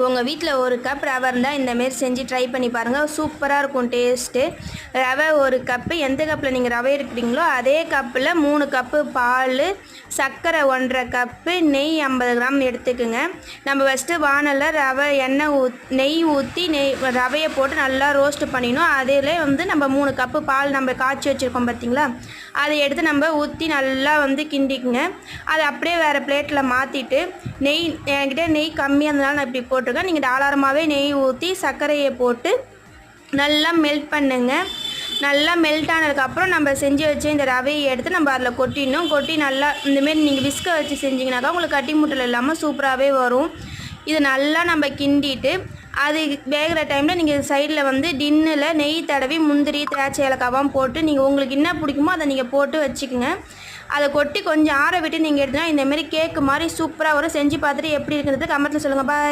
உங்கள் வீட்டில் ஒரு கப் ரவை இருந்தால் இந்தமாரி செஞ்சு ட்ரை பண்ணி பாருங்கள். சூப்பராக இருக்கும் டேஸ்ட்டு. ரவை ஒரு கப்பு, எந்த கப்பில் நீங்கள் ரவை எடுக்கிறீங்களோ அதே கப்பில் 3 கப்பு பால், சர்க்கரை 1½ கப்பு, நெய் 50 கிராம் எடுத்துக்குங்க. நம்ம ஃபஸ்ட்டு வானலில் ரவை நெய் ஊற்றி ரவையை போட்டு நல்லா ரோஸ்ட்டு பண்ணிடணும். அதில் நம்ம 3 கப்பு பால் நம்ம காய்ச்சி வச்சுருக்கோம் பார்த்தீங்களா, அதை எடுத்து நம்ம ஊற்றி நல்லா கிண்டிக்குங்க. அதை அப்படியே வேறு பிளேட்டில் மாற்றிட்டு என்கிட்ட நெய் கம்மியாக இருந்தனால நான் இப்படி போட்டிருக்கேன். நீங்கள் தாராளமாகவே நெய் ஊற்றி சர்க்கரையை போட்டு நல்லா மெல்ட் பண்ணுங்க. நல்லா மெல்ட் ஆனதுக்கப்புறம் நம்ம செஞ்சு வச்ச இந்த ரவையை எடுத்து நம்ம அதில் கொட்டிடணும். கொட்டி நல்லா இந்தமாரி நீங்கள் விஸ்க வச்சு செஞ்சிங்கனாக்கா உங்களுக்கு கட்டி முட்டல் இல்லாமல் சூப்பராகவே வரும். இது நல்லா நம்ம கிண்டிட்டு அது வேகிற டைமில் நீங்கள் சைடில் டின்னில் நெய் தடவி முந்திரி, திராட்சை, ஏலக்காவும் போட்டு நீங்கள் உங்களுக்கு என்ன பிடிக்குமோ அதை நீங்கள் போட்டு வச்சுக்கோங்க. அதை கொட்டி கொஞ்சம் ஆற விட்டு நீங்கள் எடுத்தீங்கன்னா இந்தமாரி கேக்கு மாதிரி சூப்பராக வரும். செஞ்சு பார்த்துட்டு எப்படி இருக்குன்றது கமெண்ட்டில் சொல்லுங்கள். பாய்.